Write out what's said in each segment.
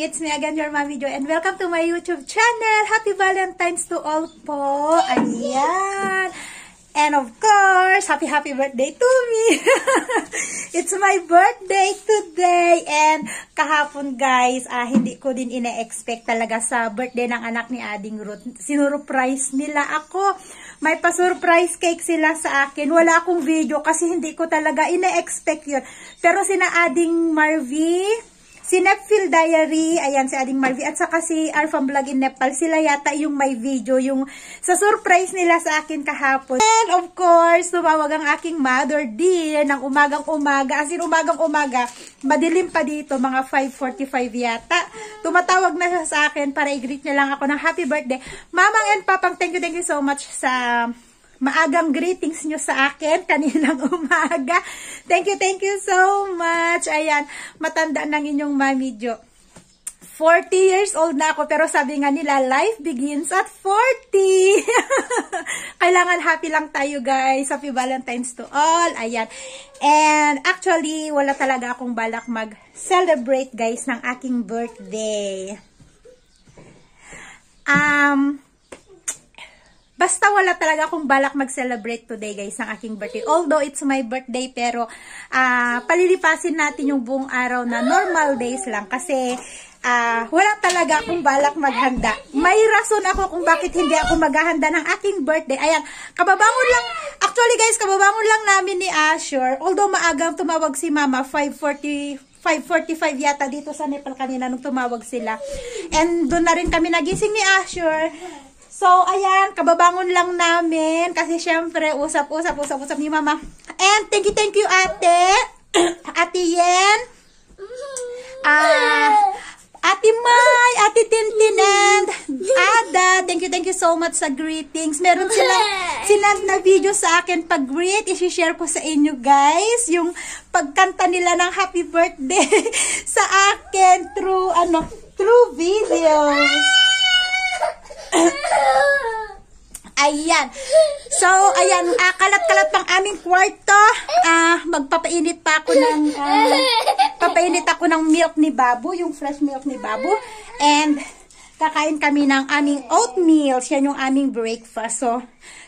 It's me again, your Mommy Jo, and welcome to my YouTube channel. Happy Valentine's to all po. Ayan. And of course, happy birthday to me. It's my birthday today. And kahapon guys, hindi ko din ina-expect talaga sa birthday ng anak ni Ading Ruth. Sinurprise nila ako. May pa-surprise cake sila sa akin. Wala akong video kasi hindi ko talaga ina-expect yun. Pero sina Ading Marvy, si Nepfil Diary, ayan si Ading Marvy, at saka si Arfam Vlog in Nepal, sila yata yung may video, yung sa surprise nila sa akin kahapon. And of course, tumawag ang aking mother dear ng umagang-umaga, as in umagang-umaga, madilim pa dito, mga 5:45 yata. Tumatawag na siya sa akin para i-greet niya lang ako ng happy birthday. Mamang and papang, thank you so much sa maagang greetings nyo sa akin kaninang umaga. Thank you so much. Ayan, matanda ng inyong Mami Jo. 40 years old na ako, pero sabi nga nila, life begins at 40. Kailangan happy lang tayo guys. Happy Valentine's to all. Ayan. And actually, wala talaga akong balak mag-celebrate guys ng aking birthday. Basta wala talaga akong balak mag-celebrate today guys ng aking birthday. Although it's my birthday, pero palilipasin natin yung buong araw na normal days lang. Kasi wala talaga akong balak maghanda. May rason ako kung bakit hindi ako maghahanda ng aking birthday. Ayan, kababangon lang. Actually guys, kababangon lang namin ni Asher. Although maagang tumawag si Mama, 5:45 yata dito sa Nepal kanina nung tumawag sila. And doon na rin kami nagising ni Asher. So, ayan, kababangon lang namin kasi syempre, usap ni Mama. And thank you, Ate. Ate Yen. Ate May, Ate Tintin, and Ada. Thank you so much sa greetings. Meron silang sinend na video sa akin pag-greet. I-share ko sa inyo, guys. Yung pagkanta nila ng happy birthday sa akin through videos. Ayan. So, ayan, kalat-kalat pang aming kwarto. Magpapainit pa ako ng milk ni Babu, yung fresh milk ni Babu. And kakain kami ng aming oatmeal. Yan yung aming breakfast. So,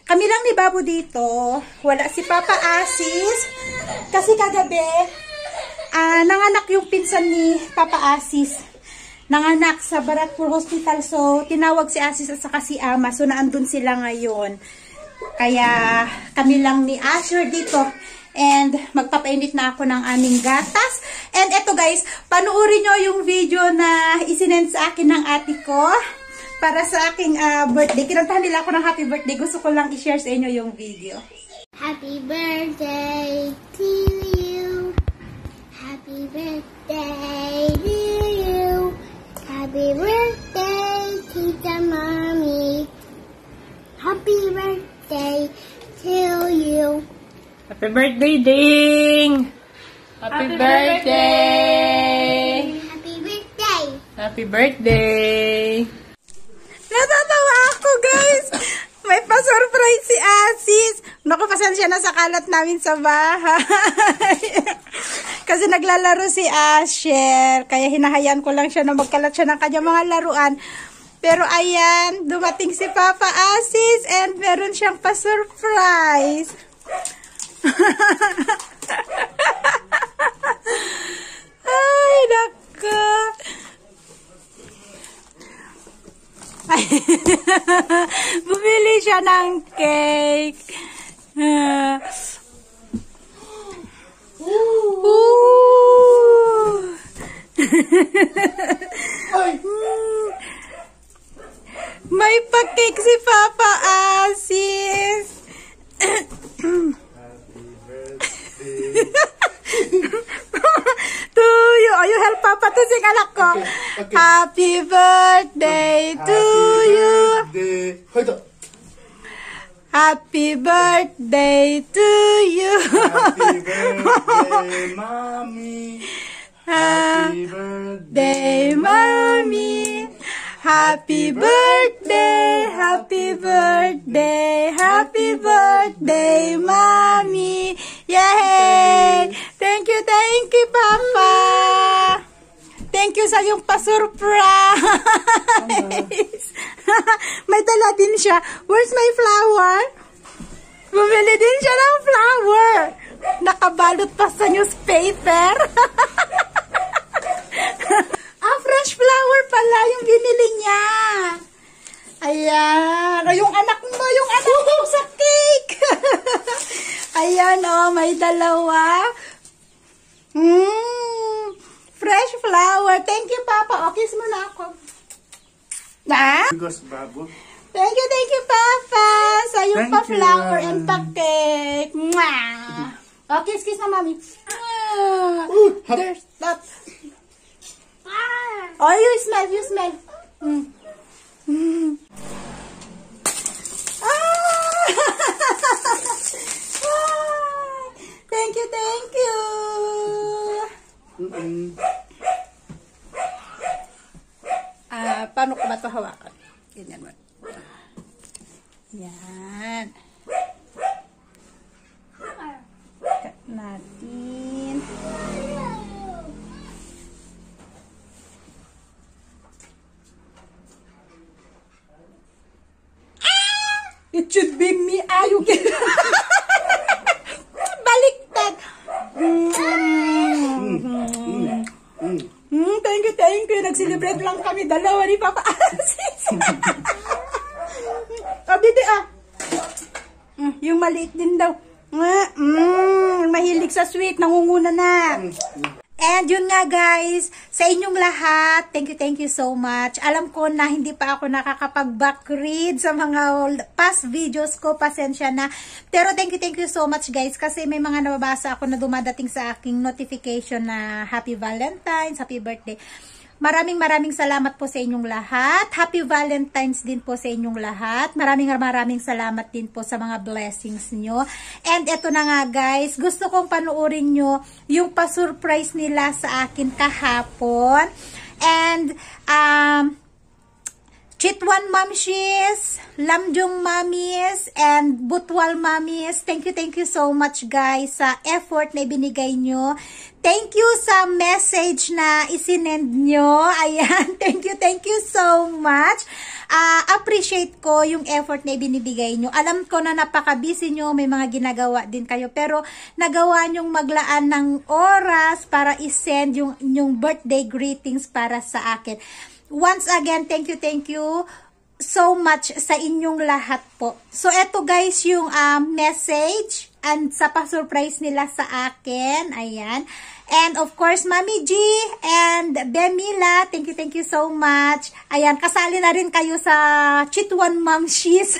kami lang ni Babu dito. Wala si Papa Asis. Kasi kagabi, nanganak yung pinsan ni Papa Asis. Nanganak sa Baratpur Hospital. So, tinawag si Asis at saka si Ama. So, naandun sila ngayon. Kaya, kami lang ni Asher dito. And, magpapainit na ako ng aming gatas. And, eto guys, panuorin nyo yung video na isinend sa akin ng ate ko. Para sa aking birthday. Kinantahan nila ako ng happy birthday. Gusto ko lang i-share sa inyo yung video. Happy birthday to you. Happy birthday to you. Happy birthday, Tita Mommy. Happy birthday to you. Happy birthday, Ding! Happy birthday! Happy birthday! Happy birthday! Natatawa ako, guys! May pa-surprise si Asis. Naku, pasensya na sa kalat namin sa bahay. Kasi naglalaro si Asher. Kaya hinahayaan ko lang siya na magkalat siya ng kanyang mga laruan. Pero ayan, dumating si Papa Asis and meron siyang pa-surprise. Ay, nako. Bumili siya ng cake. May pa-cake si Papa Asis. To you. You help Papa to sing, anak ko. Okay. Happy birthday to you. Happy birthday to you. Happy birthday, Mommy. Happy birthday, Mommy. Happy birthday, happy birthday, happy birthday, Mommy. Yay! Thank you, Papa. Thank you sa yung pa-surprise. May dala din siya. Where's my flower? Bumili din siya ng flower. Nakabalot pa sa newspaper. Fresh flower pala yung binili niya. Ayan. O, yung anak mo sa cake. Ayan, may dalawa. Fresh flower. Thank you, Papa. O, kiss mo na ako. Because Babu. Thank you, Papa. Sa yung Thank pa-flower you. and pa-cake. Mwah. O, kiss na, Mami. There's that. Oh, you smell. Thank you. Paano ko ba ito hawakan? Ganyan mo. Yan. Cut natin. It should be me. You can... Baliktad. Thank you. Nag-celebrate lang kami. Dalawa ni Papa Asis. Didi yung maliit din daw. Mahilig sa sweet. Nangunguna na. And yun nga guys, sa inyong lahat, thank you so much. Alam ko na hindi pa ako nakakapag-back read sa mga past videos ko, pasensya na. Pero thank you so much guys, kasi may mga nababasa ako na dumadating sa aking notification na Happy Valentine's, Happy Birthday. Maraming salamat po sa inyong lahat. Happy Valentine's din po sa inyong lahat. Maraming salamat din po sa mga blessings nyo. And eto na nga guys, gusto kong panuorin nyo yung pa-surprise nila sa akin kahapon. And, Chitwan Mamshis, Lamjung Mamis, and Butwal Mamis. Thank you so much guys sa effort na ibinigay nyo. Thank you sa message na isinend nyo. Ayan, thank you so much. Appreciate ko yung effort na ibinibigay nyo. Alam ko na napaka-busy nyo, may mga ginagawa din kayo. Pero nagawa nyong maglaan ng oras para isend yung birthday greetings para sa akin. Once again, thank you so much sa inyong lahat po. So, eto guys yung message and sa pa-surprise nila sa akin. Ayan. And of course, Mami G and Bemila, thank you so much. Ayan, kasali na rin kayo sa Chitwan Mamshis.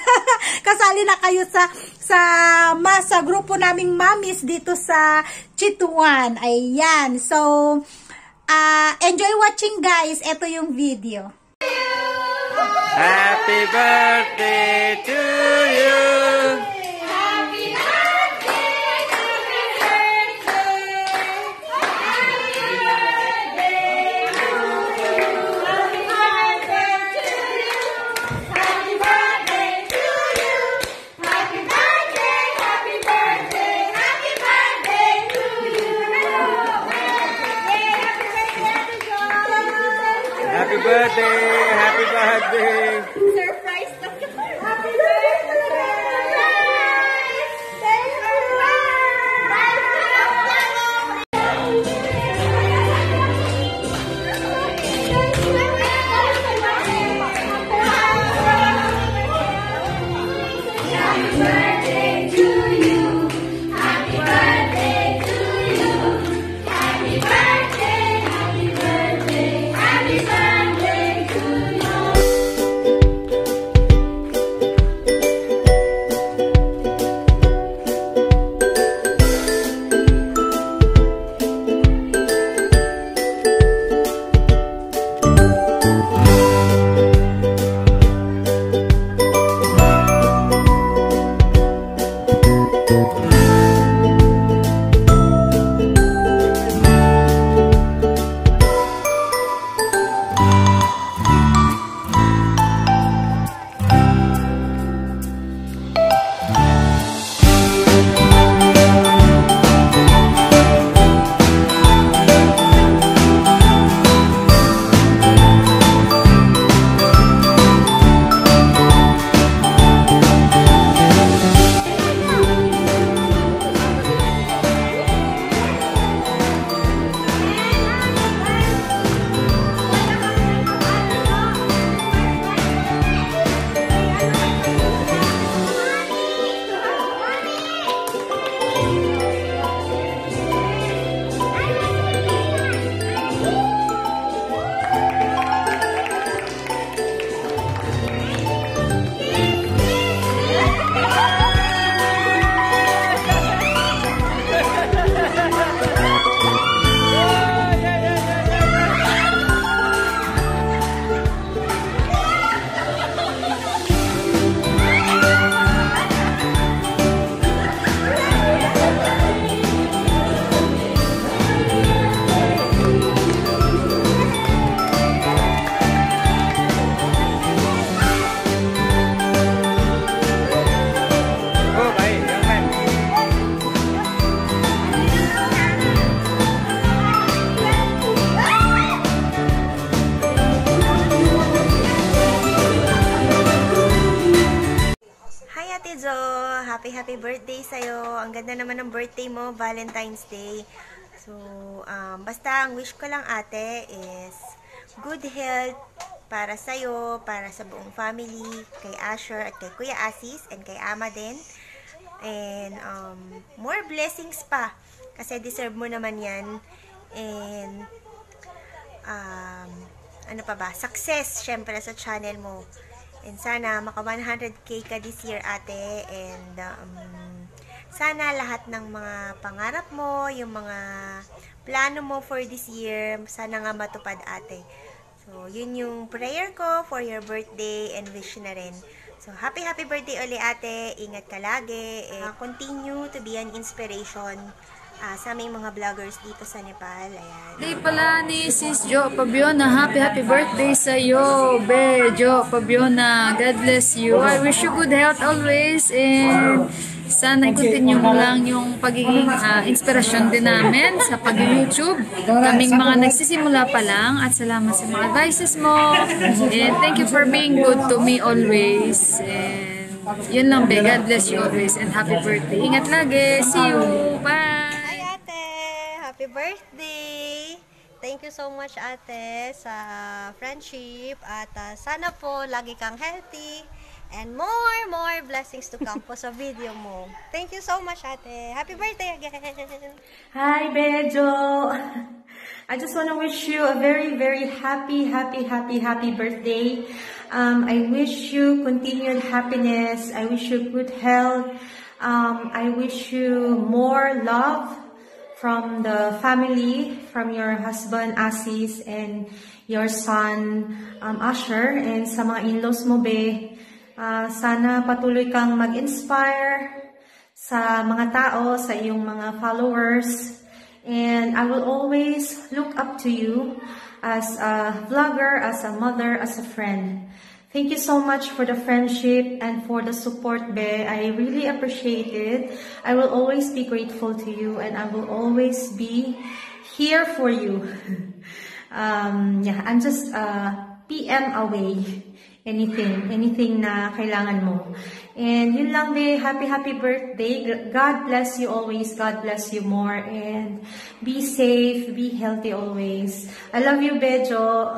Kasali na kayo sa grupo naming mamis dito sa Chitwan. Ayan. So, enjoy watching guys. Ito yung video. Happy birthday to you. Happy birthday, happy birthday. Happy birthday to you. Happy birthday to you. Happy birthday to you. Happy birthday, happy birthday. Happy birthday to you. Happy birthday. Happy birthday. Surprise na kita. Happy birthday! Thank you. Happy birthday to you. Happy birthday to you. Happy birthday, happy birthday, happy birthday to you. Ate Jo! Happy birthday sa'yo. Ang ganda naman ng birthday mo, Valentine's Day. So, basta ang wish ko lang ate is good health para sa'yo, para sa buong family, kay Asher at kay Kuya Asis, and kay Ama din. And more blessings pa. Kasi deserve mo naman yan. And ano pa ba? Success, syempre, sa channel mo. And sana maka 100k ka this year ate. And sana lahat ng mga pangarap mo, yung mga plano mo for this year, sana nga matupad ate. So yun yung prayer ko for your birthday and wish na rin. So happy birthday uli ate. Ingat ka lagi. Continue to be an inspiration sa aming mga vloggers dito sa Nepal. Ayan. Birthday pala ni Sis Jo Pabiona. Happy birthday sa iyo, Be Jo Pabiona. God bless you. I wish you good health always, and sana i-continue mo lang yung pagiging inspirasyon din namin sa pag-YouTube. Kaming mga nagsisimula pa lang, at salamat sa mga advices mo. And thank you for being good to me always. And yun lang, Be. God bless you always, and happy birthday. Ingat lagi. See you. Bye. Happy birthday! Thank you so much ate sa friendship, at sana po lagi kang healthy and more blessings to come po sa video mo. Thank you so much ate. Happy birthday again! Hi, Bejo! I just want to wish you a very happy birthday. I wish you continued happiness. I wish you good health. I wish you more love from the family, from your husband, Asis, and your son, Asher, and sa mga in-laws mo, Be. Sana patuloy kang mag-inspire sa mga tao, sa iyong mga followers. And I will always look up to you as a vlogger, as a mother, as a friend. Thank you so much for the friendship and for the support, Be. I really appreciate it. I will always be grateful to you, and I will always be here for you. Yeah, I'm just PM away. Anything na kailangan mo. And yun lang, Be. Happy birthday. God bless you always. God bless you more. And be safe, be healthy always. I love you, Bejo.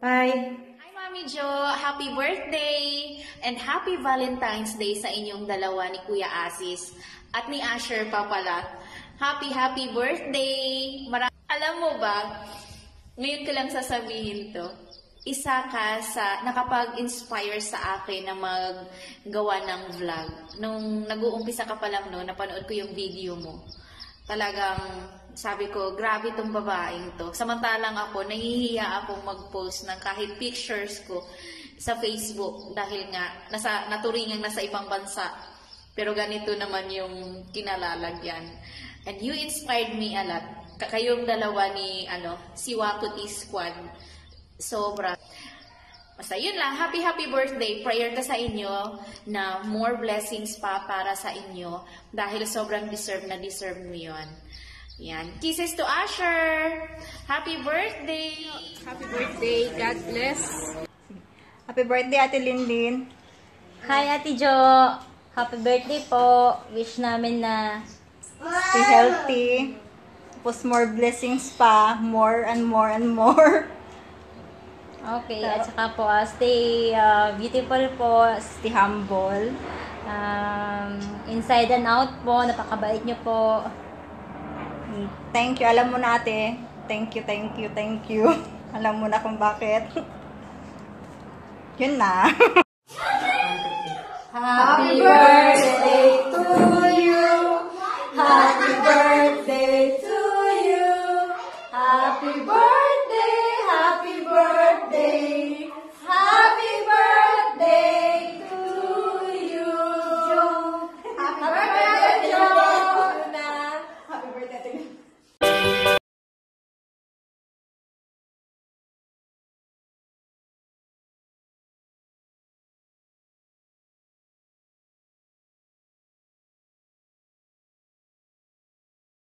Bye. Mami Jo, happy birthday and happy Valentine's Day sa inyong dalawa ni Kuya Asis at ni Asher pa pala. Happy birthday! Alam mo ba, ngayon ko lang sasabihin to, isa ka sa nakapag-inspire sa akin na maggawa ng vlog. Nung nag-uumpisa ka pa lang no, napanood ko yung video mo. Talagang sabi ko, grabe tong babaeng to. Samantalang ako, nahihiya akong mag-post ng kahit pictures ko sa Facebook dahil nga naturingang nasa ibang bansa. Pero ganito naman yung kinalalagyan. And you inspired me a lot. Kayong dalawa ni si Wakuti Squad. Sobra. Basta yun lang, happy birthday. Prayer ka sa inyo na more blessings pa para sa inyo dahil sobrang deserve mo yun. Yan. Kisses to Asher! Happy birthday! Happy birthday. God bless. Happy birthday, Ate Linlin. Hi, Ate Jo. Happy birthday po. Wish namin na Stay healthy. Tapos more blessings pa. More and more. okay. At saka po, stay beautiful po. Stay humble. Inside and out po. Napakabait nyo po. Thank you. Alam mo na, ate. Thank you. Alam mo na kung bakit. Yun na. Happy birthday!